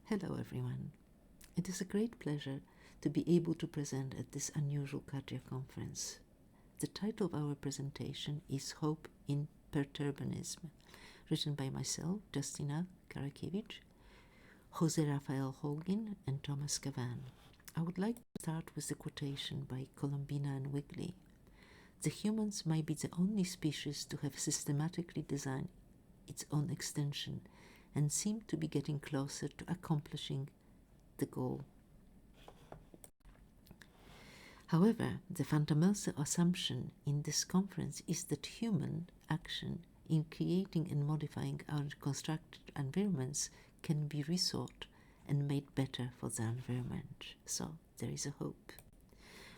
Hello everyone. It is a great pleasure to be able to present at this unusual cardiac conference. The title of our presentation is Hope in Perturbanism, written by myself, Justyna, Karakiewicz, Jose Rafael Holguin, and Thomas Kvan. I would like to start with the quotation by Colombina and Wigley. The humans might be the only species to have systematically designed its own extension and seem to be getting closer to accomplishing the goal. However, the fundamental assumption in this conference is that human action in creating and modifying our constructed environments can be resought and made better for the environment. So there is a hope.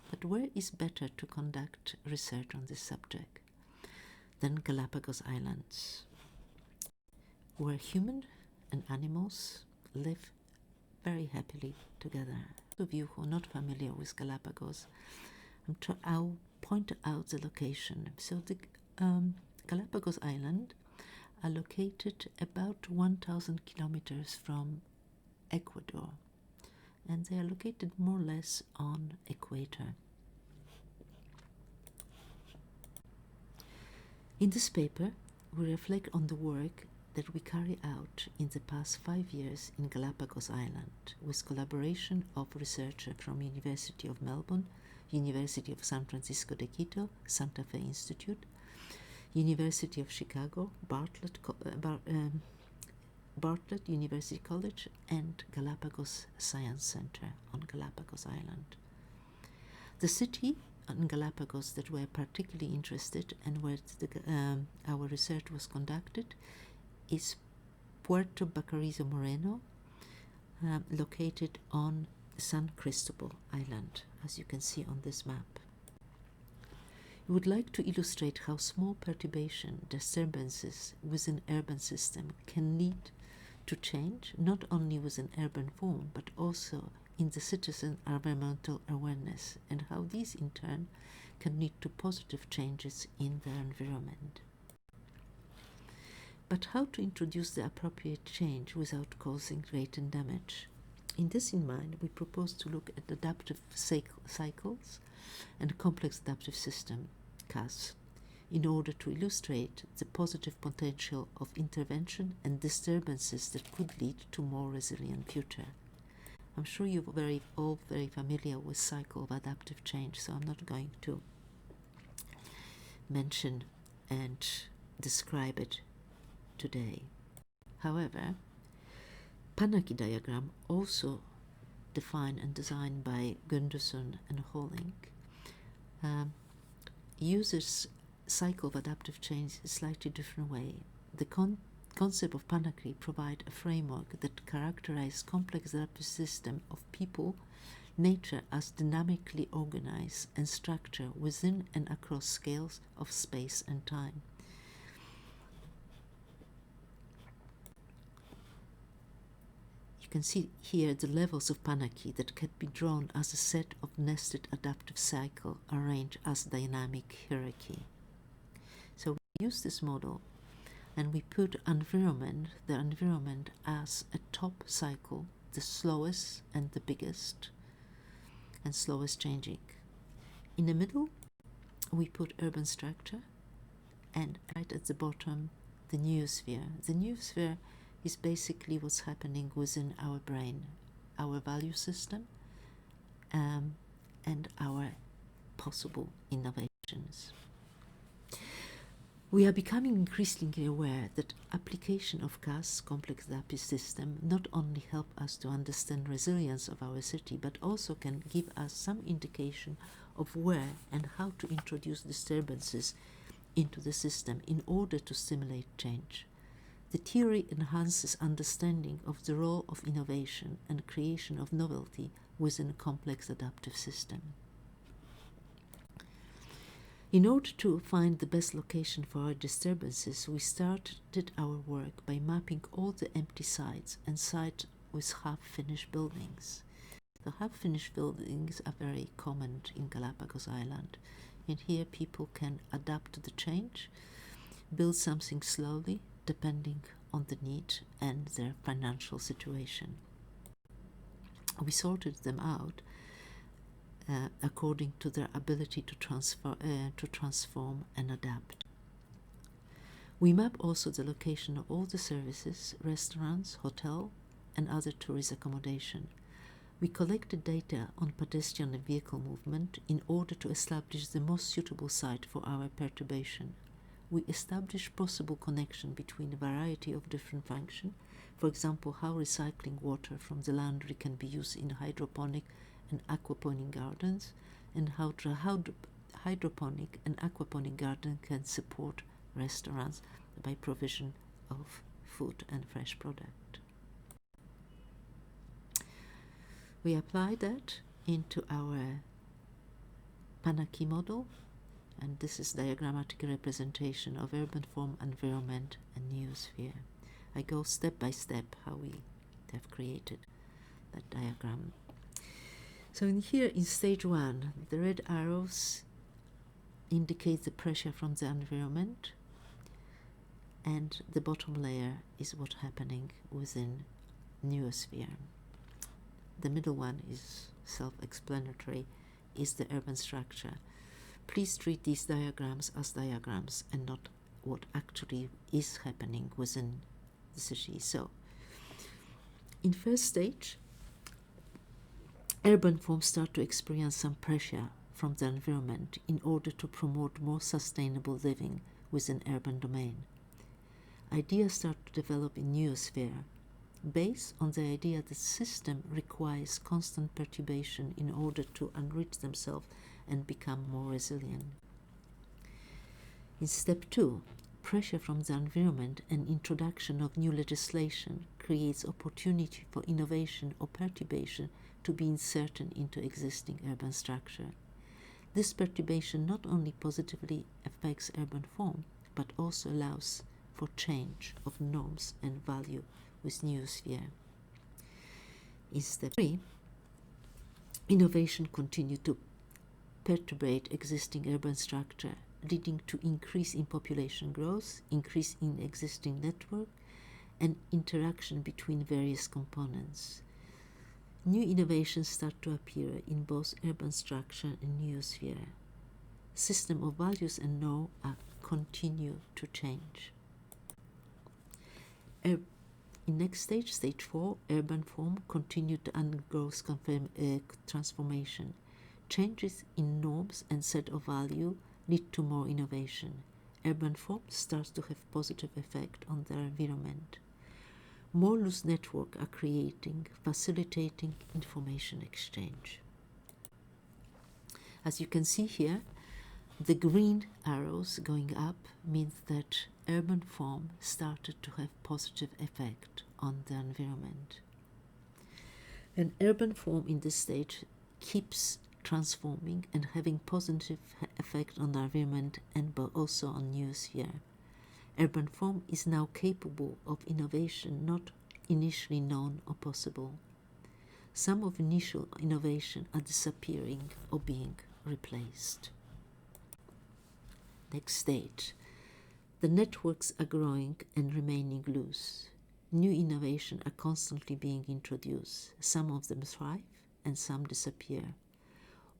But where is better to conduct research on this subject than Galapagos Islands, where humans and animals live very happily together. Those of you who are not familiar with Galapagos, I'll point out the location. So the Galapagos Islands are located about 1,000 kilometers from Ecuador, and they are located more or less on equator. In this paper, we reflect on the work that we carry out in the past 5 years in Galapagos Island with collaboration of researchers from University of Melbourne, University of San Francisco de Quito, Santa Fe Institute, University of Chicago, Bartlett University College, and Galapagos Science Center on Galapagos Island. The city in Galapagos that we're particularly interested and where our research was conducted is Puerto Baquerizo Moreno, located on San Cristobal Island, as you can see on this map. We would like to illustrate how small perturbation, disturbances within urban system can lead to change, not only within urban form, but also in the citizen environmental awareness, and how these in turn can lead to positive changes in their environment. But how to introduce the appropriate change without causing greater damage? In this in mind, we propose to look at adaptive cycles and complex adaptive system, CAS, in order to illustrate the positive potential of intervention and disturbances that could lead to more resilient future. I'm sure you're all very familiar with cycle of adaptive change, so I'm not going to mention and describe it today. However, Panacky diagram, also defined and designed by Gunderson and Holguin, uses cycle of adaptive change in a slightly different way. The concept of Panacky provides a framework that characterizes complex adaptive system of people, nature as dynamically organized and structured within and across scales of space and time. You can see here the levels of Panacky that can be drawn as a set of nested adaptive cycles arranged as dynamic hierarchy. So we use this model and we put the environment as a top cycle, the slowest and the biggest and slowest changing. In the middle, we put urban structure, and right at the bottom, the noosphere. The noosphere is basically what's happening within our brain, our value system, and our possible innovations. We are becoming increasingly aware that application of CAS, complex adaptive system, not only help us to understand resilience of our city, but also can give us some indication of where and how to introduce disturbances into the system in order to stimulate change. The theory enhances understanding of the role of innovation and creation of novelty within a complex adaptive system. In order to find the best location for our disturbances, we started our work by mapping all the empty sites and sites with half-finished buildings. The half-finished buildings are very common in Galapagos Island, and here people can adapt to the change, build something slowly, depending on the need and their financial situation. We sorted them out according to their ability to transform and adapt. We map also the location of all the services, restaurants, hotel, and other tourist accommodation. We collected data on pedestrian and vehicle movement in order to establish the most suitable site for our perturbation. We established possible connection between a variety of different functions, for example, how recycling water from the laundry can be used in hydroponic and aquaponic gardens, and how hydroponic and aquaponic garden can support restaurants by provision of food and fresh product. We apply that into our Panaki model, and this is diagrammatic representation of urban form, environment, and noosphere. I go step by step how we have created that diagram. So in here in stage 1, the red arrows indicate the pressure from the environment, and the bottom layer is what's happening within noosphere. The middle one is self-explanatory, is the urban structure. Please treat these diagrams as diagrams and not what actually is happening within the city. So, in first stage, urban forms start to experience some pressure from the environment in order to promote more sustainable living within urban domain. Ideas start to develop in noosphere, based on the idea that the system requires constant perturbation in order to enrich themselves and become more resilient. In step 2, pressure from the environment and introduction of new legislation creates opportunity for innovation or perturbation to be inserted into existing urban structure. This perturbation not only positively affects urban form, but also allows for change of norms and value with noosphere. In step 3, innovation continues to perturbate existing urban structure, leading to increase in population growth, increase in existing network, and interaction between various components. New innovations start to appear in both urban structure and noosphere. System of values and norms continue to change. In next stage, stage 4, urban form continued to undergo transformation. Changes in norms and set of value lead to more innovation. Urban form starts to have positive effect on their environment. More loose networks are creating, facilitating information exchange. As you can see here, the green arrows going up means that urban form started to have positive effect on the environment. An urban form in this stage keeps transforming and having positive effect on the environment and also on noosphere. Urban form is now capable of innovation not initially known or possible. Some of initial innovation are disappearing or being replaced. Next stage. The networks are growing and remaining loose. New innovations are constantly being introduced. Some of them thrive and some disappear.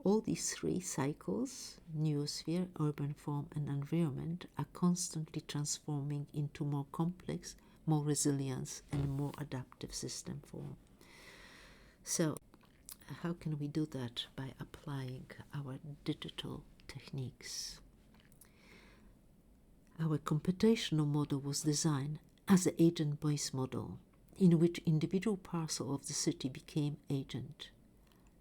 All these three cycles, noosphere, urban form, and environment, are constantly transforming into more complex, more resilient, and more adaptive system form. So, how can we do that? By applying our digital techniques. Our computational model was designed as an agent-based model, in which individual parcel of the city became agent.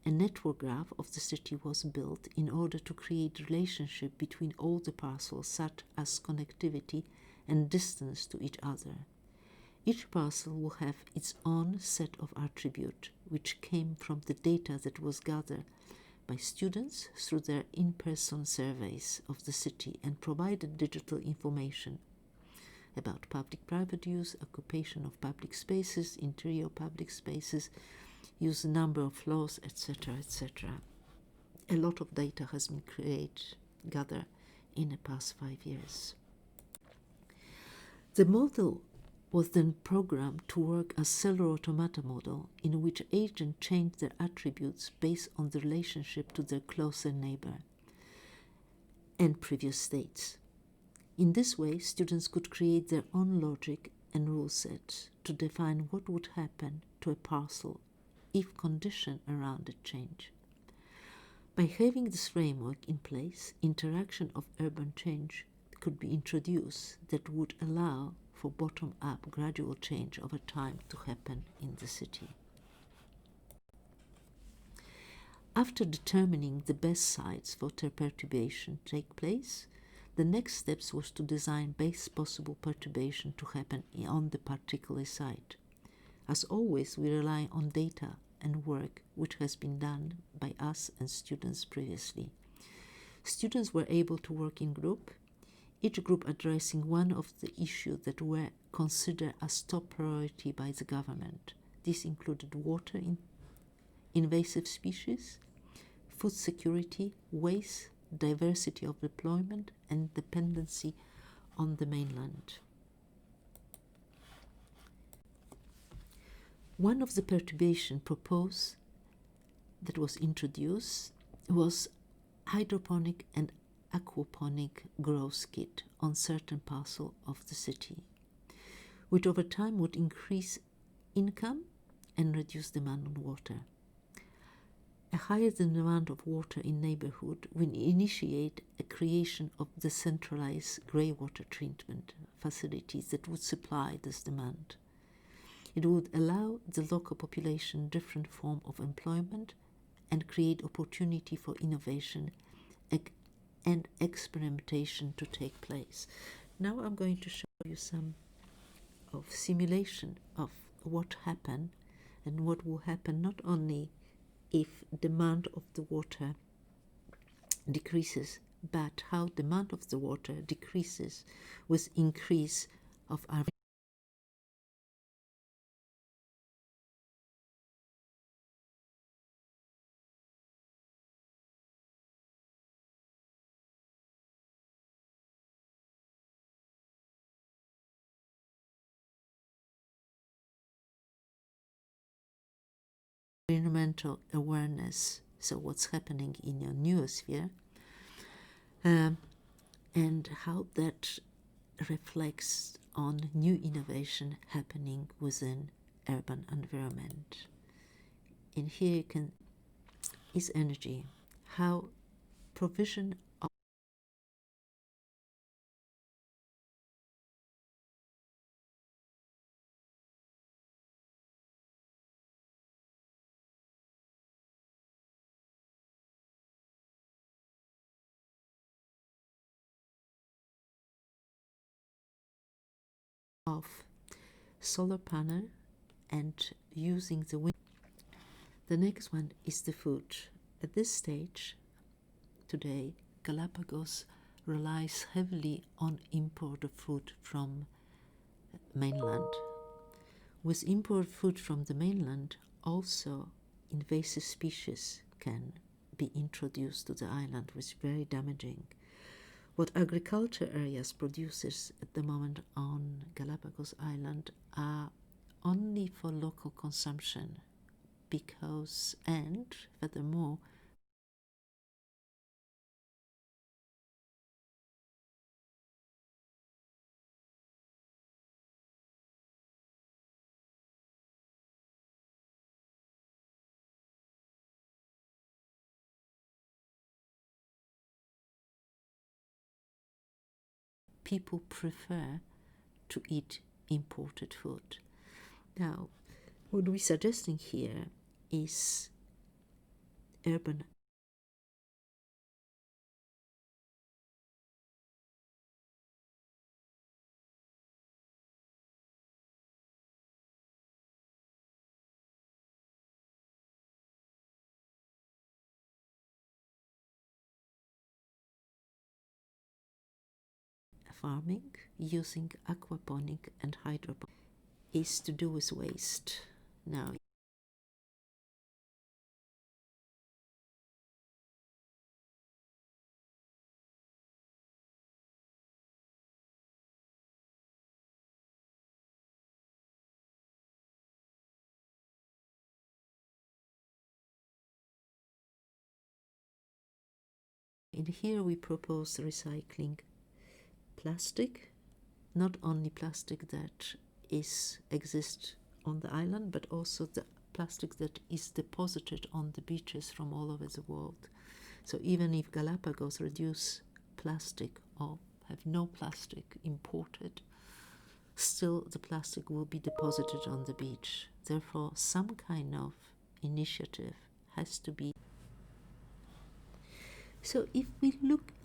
A network graph of the city was built in order to create relationship between all the parcels, such as connectivity and distance to each other. Each parcel will have its own set of attributes, which came from the data that was gathered by students through their in-person surveys of the city and provided digital information about public-private use, occupation of public spaces, interior public spaces, use number of floors, etc., etc. A lot of data has been gathered in the past 5 years. The model was then programmed to work as cellular automata model in which agents change their attributes based on the relationship to their closer neighbor and previous states. In this way, students could create their own logic and rule sets to define what would happen to a parcel if conditions around it change. By having this framework in place, interaction of urban change could be introduced that would allow for bottom-up gradual change over time to happen in the city. After determining the best sites for perturbation take place, the next steps was to design best possible perturbation to happen on the particular site. As always, we rely on data and work which has been done by us and students previously. Students were able to work in group, each group addressing one of the issues that were considered as top priority by the government. This included water, invasive species, food security, waste, diversity of deployment, and dependency on the mainland. One of the perturbations proposed that was introduced was hydroponic and aquaponic growth kit on certain parcels of the city, which over time would increase income and reduce demand on water. A higher demand of water in neighborhood will initiate a creation of decentralized greywater treatment facilities that would supply this demand. It would allow the local population different form of employment and create opportunity for innovation and experimentation to take place. Now I'm going to show you some of simulation of what happened and what will happen not only if demand of the water decreases, but how demand of the water decreases with increase of our environmental awareness, so what's happening in your noosphere, and how that reflects on new innovation happening within urban environment. And here you can is energy, how provision of solar panel and using the wind. The next one is the food. At this stage, today, Galapagos relies heavily on import of food from mainland. With import food from the mainland, also invasive species can be introduced to the island, which is very damaging. What agriculture areas produces at the moment on Galapagos Island are only for local consumption, because, and furthermore, people prefer to eat imported food. Now, what we're suggesting here is urban farming using aquaponic and hydroponic is to do with waste. Now, In here we propose recycling plastic, not only plastic that exists on the island, but also the plastic that is deposited on the beaches from all over the world. So even if Galapagos reduce plastic or have no plastic imported, still the plastic will be deposited on the beach. Therefore, some kind of initiative has to be. So if we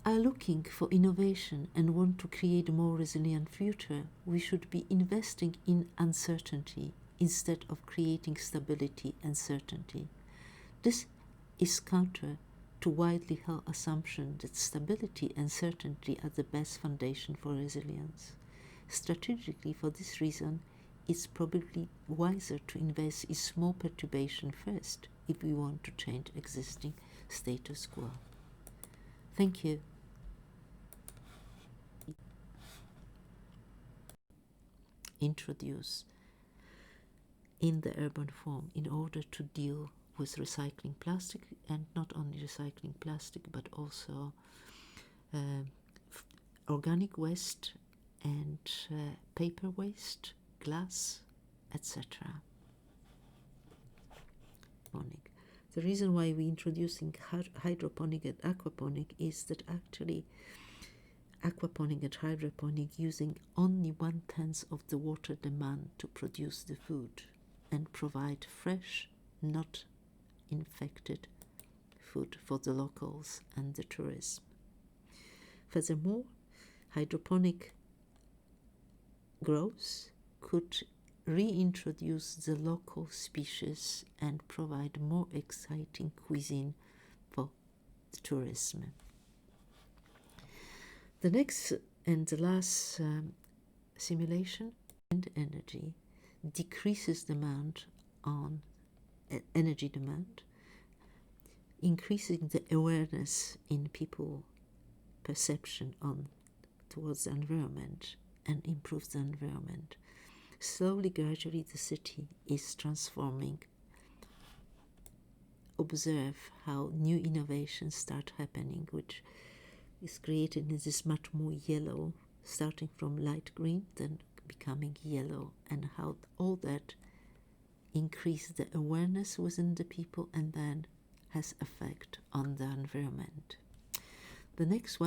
are looking for innovation and want to create a more resilient future, we should be investing in uncertainty instead of creating stability and certainty. This is counter to widely held assumption that stability and certainty are the best foundation for resilience. Strategically, for this reason, it's probably wiser to invest in small perturbation first if we want to change existing status quo. Thank you. Introduce in the urban form in order to deal with recycling plastic, and not only recycling plastic but also organic waste and paper waste, glass, etc. The reason why we're introducing hydroponic and aquaponic is that actually aquaponic and hydroponic using only 1/10 of the water demand to produce the food and provide fresh, not infected food for the locals and the tourism. Furthermore, hydroponic growth could reintroduce the local species and provide more exciting cuisine for the tourism. The next and the last simulation, wind energy decreases demand on energy demand, increasing the awareness in people perception on towards the environment and improves the environment. Slowly, gradually, the city is transforming. Observe how new innovations start happening, which is created in this much more yellow, starting from light green, then becoming yellow, and how all that increases the awareness within the people and then has effect on the environment. The next one